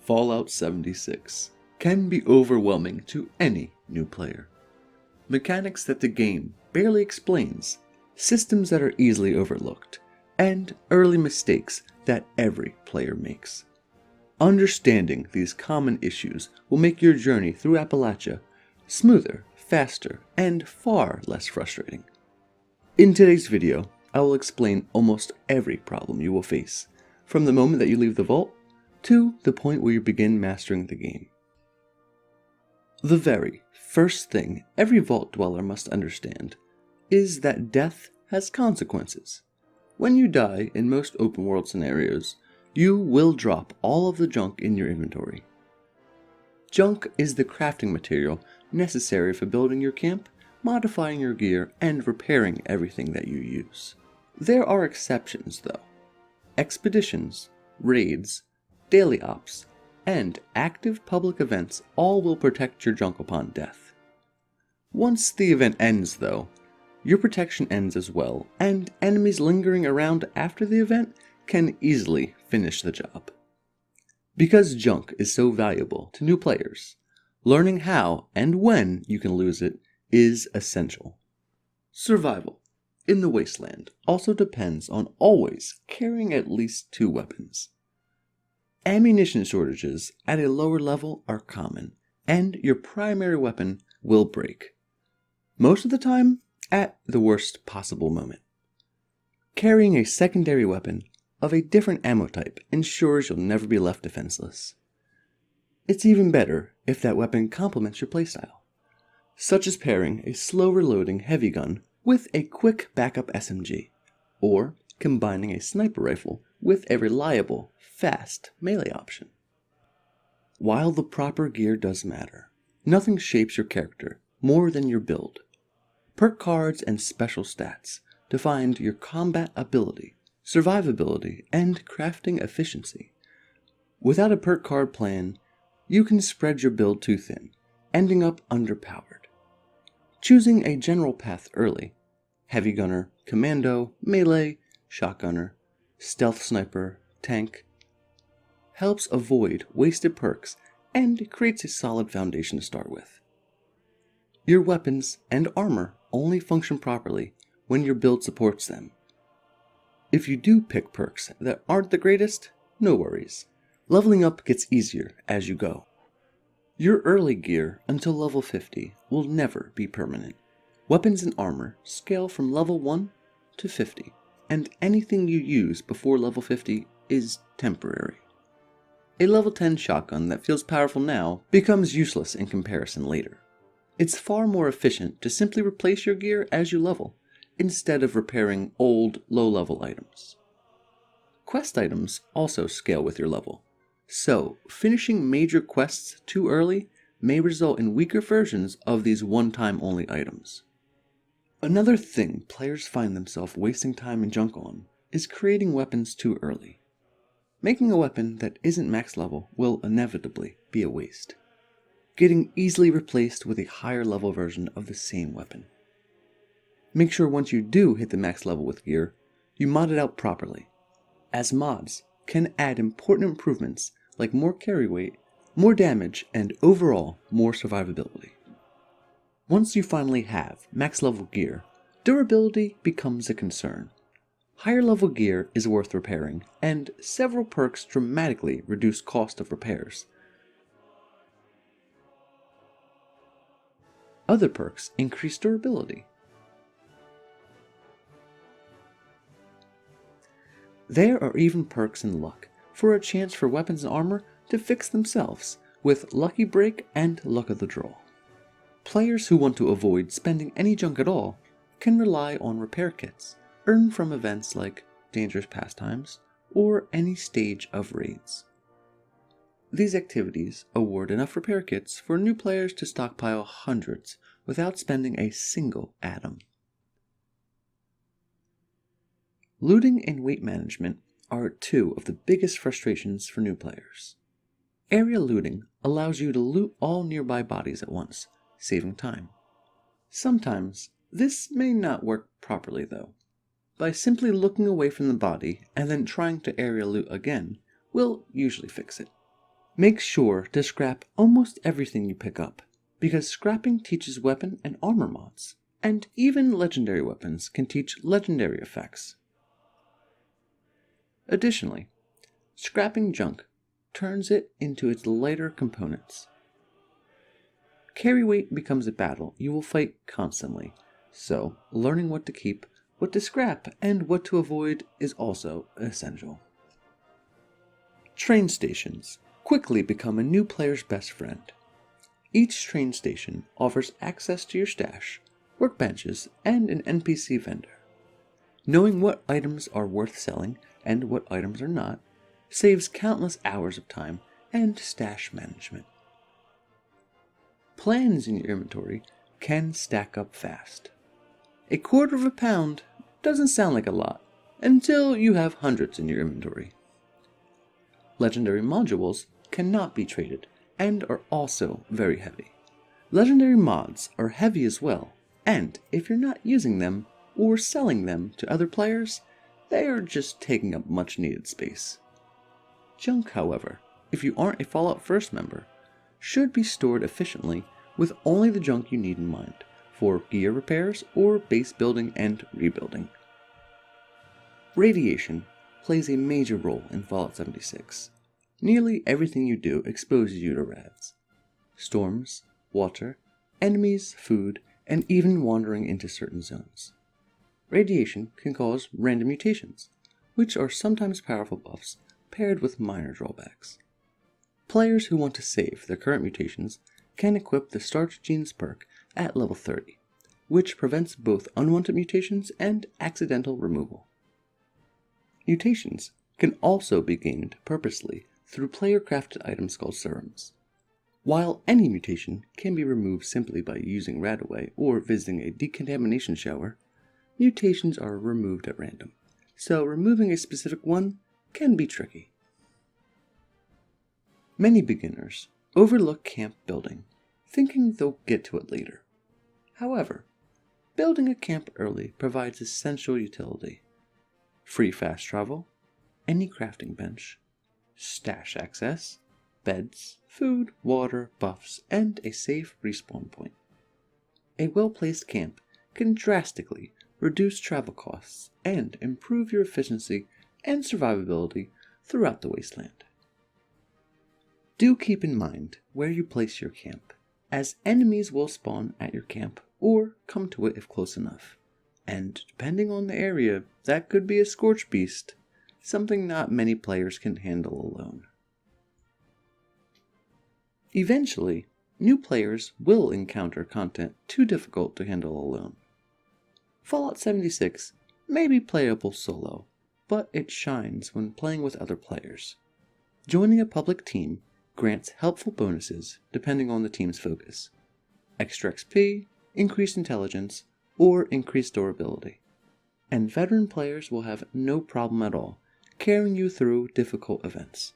Fallout 76 can be overwhelming to any new player. Mechanics that the game barely explains, systems that are easily overlooked, and early mistakes that every player makes. Understanding these common issues will make your journey through Appalachia smoother, faster, and far less frustrating. In today's video, I will explain almost every problem you will face, from the moment that you leave the vault to the point where you begin mastering the game. The very first thing every vault dweller must understand is that death has consequences. When you die in most open world scenarios, you will drop all of the junk in your inventory. Junk is the crafting material necessary for building your camp, modifying your gear, and repairing everything that you use. There are exceptions though. Expeditions, raids, daily ops, and active public events all will protect your junk upon death. Once the event ends though, your protection ends as well, and enemies lingering around after the event can easily finish the job. Because junk is so valuable to new players, learning how and when you can lose it is essential. Survival in the Wasteland also depends on always carrying at least 2 weapons. Ammunition shortages at a lower level are common, and your primary weapon will break. Most of the time, at the worst possible moment. Carrying a secondary weapon of a different ammo type ensures you'll never be left defenseless. It's even better if that weapon complements your playstyle, such as pairing a slow reloading heavy gun with a quick backup SMG, or combining a sniper rifle with a reliable, fast melee option. While the proper gear does matter, nothing shapes your character more than your build. Perk cards and special stats define your combat ability, survivability, and crafting efficiency. Without a perk card plan, you can spread your build too thin, ending up underpowered. Choosing a general path early, heavy gunner, commando, melee, shotgunner, stealth sniper, tank, helps avoid wasted perks and creates a solid foundation to start with. Your weapons and armor only function properly when your build supports them. If you do pick perks that aren't the greatest, no worries. Leveling up gets easier as you go. Your early gear until level 50 will never be permanent. Weapons and armor scale from level 1 to 50, and anything you use before level 50 is temporary. A level 10 shotgun that feels powerful now becomes useless in comparison later. It's far more efficient to simply replace your gear as you level, instead of repairing old, low-level items. Quest items also scale with your level, so finishing major quests too early may result in weaker versions of these one-time only items. Another thing players find themselves wasting time and junk on is creating weapons too early. Making a weapon that isn't max level will inevitably be a waste, getting easily replaced with a higher level version of the same weapon. Make sure once you do hit the max level with gear, you mod it out properly, as mods can add important improvements like more carry weight, more damage, and overall more survivability. Once you finally have max level gear, durability becomes a concern. Higher level gear is worth repairing, and several perks dramatically reduce cost of repairs. Other perks increase durability. There are even perks in luck for a chance for weapons and armor to fix themselves with Lucky Break and Luck of the Draw. Players who want to avoid spending any junk at all can rely on repair kits earned from events like Dangerous Pastimes or any stage of raids. These activities award enough repair kits for new players to stockpile hundreds without spending a single atom. Looting and weight management are 2 of the biggest frustrations for new players. Area looting allows you to loot all nearby bodies at once, saving time. Sometimes this may not work properly though. By simply looking away from the body and then trying to area loot again will usually fix it. Make sure to scrap almost everything you pick up, because scrapping teaches weapon and armor mods, and even legendary weapons can teach legendary effects. Additionally, scrapping junk turns it into its lighter components. Carry weight becomes a battle you will fight constantly, so learning what to keep, what to scrap, and what to avoid is also essential. Train stations quickly become a new player's best friend. Each train station offers access to your stash, workbenches, and an NPC vendor. Knowing what items are worth selling and what items are not saves countless hours of time and stash management. Plans in your inventory can stack up fast. A quarter of a pound doesn't sound like a lot until you have hundreds in your inventory. Legendary modules cannot be traded and are also very heavy. Legendary mods are heavy as well, and if you're not using them or selling them to other players, they are just taking up much needed space. Junk, however, if you aren't a Fallout First member, should be stored efficiently with only the junk you need in mind for gear repairs or base building and rebuilding. Radiation plays a major role in Fallout 76. Nearly everything you do exposes you to rads. Storms, water, enemies, food, and even wandering into certain zones. Radiation can cause random mutations, which are sometimes powerful buffs paired with minor drawbacks. Players who want to save their current mutations can equip the Starch Genes perk at level 30, which prevents both unwanted mutations and accidental removal. Mutations can also be gained purposely through player-crafted items called serums. While any mutation can be removed simply by using Radaway or visiting a decontamination shower, mutations are removed at random, so removing a specific one can be tricky. Many beginners overlook camp building, thinking they'll get to it later. However, building a camp early provides essential utility. Free fast travel, any crafting bench, stash access, beds, food, water, buffs, and a safe respawn point. A well-placed camp can drastically reduce travel costs and improve your efficiency and survivability throughout the Wasteland. Do keep in mind where you place your camp, as enemies will spawn at your camp or come to it if close enough, and depending on the area, that could be a scorch beast, something not many players can handle alone. Eventually, new players will encounter content too difficult to handle alone. Fallout 76 may be playable solo, but it shines when playing with other players. Joining a public team grants helpful bonuses depending on the team's focus. Extra XP, increased intelligence, or increased durability. And veteran players will have no problem at all carrying you through difficult events.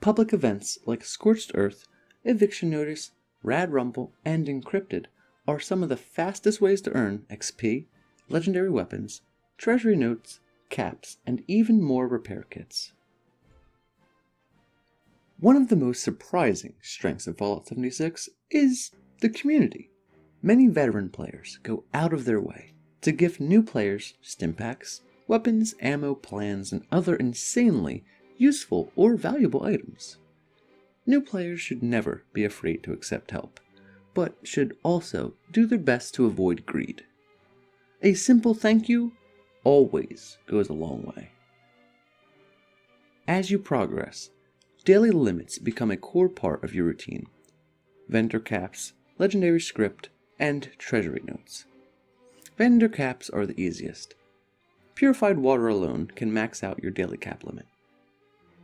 Public events like Scorched Earth, Eviction Notice, Rad Rumble, and Encrypted are some of the fastest ways to earn XP, legendary weapons, treasury notes, caps, and even more repair kits. One of the most surprising strengths of Fallout 76 is the community. Many veteran players go out of their way to gift new players stimpaks, weapons, ammo, plans, and other insanely useful or valuable items. New players should never be afraid to accept help, but should also do their best to avoid greed. A simple thank you always goes a long way. As you progress, daily limits become a core part of your routine. Vendor caps, legendary script, and treasury notes. Vendor caps are the easiest. Purified water alone can max out your daily cap limit.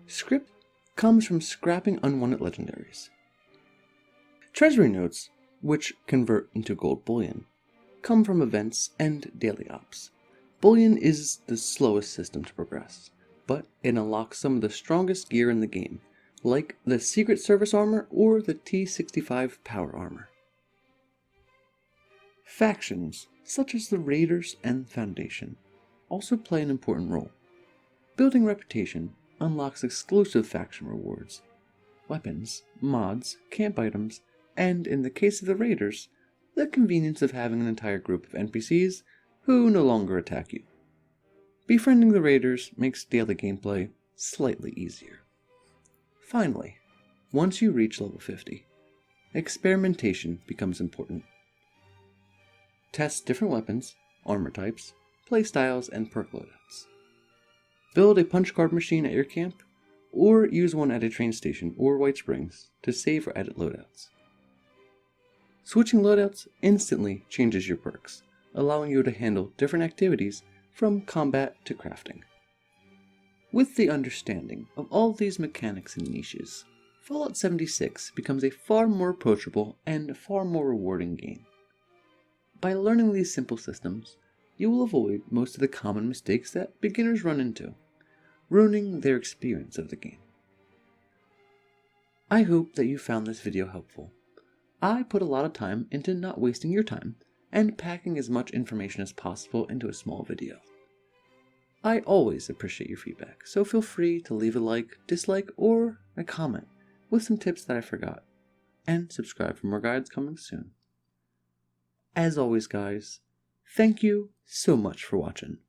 Script comes from scrapping unwanted legendaries. Treasury notes, which convert into gold bullion, come from events and daily ops. Bullion is the slowest system to progress, but it unlocks some of the strongest gear in the game, like the Secret Service armor or the T-65 power armor. Factions, such as the Raiders and Foundation, also play an important role. Building reputation unlocks exclusive faction rewards. weapons, mods, camp items, and in the case of the raiders, the convenience of having an entire group of NPCs who no longer attack you. Befriending the raiders makes daily gameplay slightly easier. Finally, once you reach level 50, experimentation becomes important. Test different weapons, armor types, playstyles, and perk loadouts. Build a punch card machine at your camp, or use one at a train station or White Springs to save or edit loadouts. Switching loadouts instantly changes your perks, allowing you to handle different activities from combat to crafting. With the understanding of all these mechanics and niches, Fallout 76 becomes a far more approachable and far more rewarding game. By learning these simple systems, you will avoid most of the common mistakes that beginners run into, ruining their experience of the game. I hope that you found this video helpful. I put a lot of time into not wasting your time and packing as much information as possible into a small video. I always appreciate your feedback, so feel free to leave a like, dislike, or a comment with some tips that I forgot, and subscribe for more guides coming soon. As always guys, thank you so much for watching.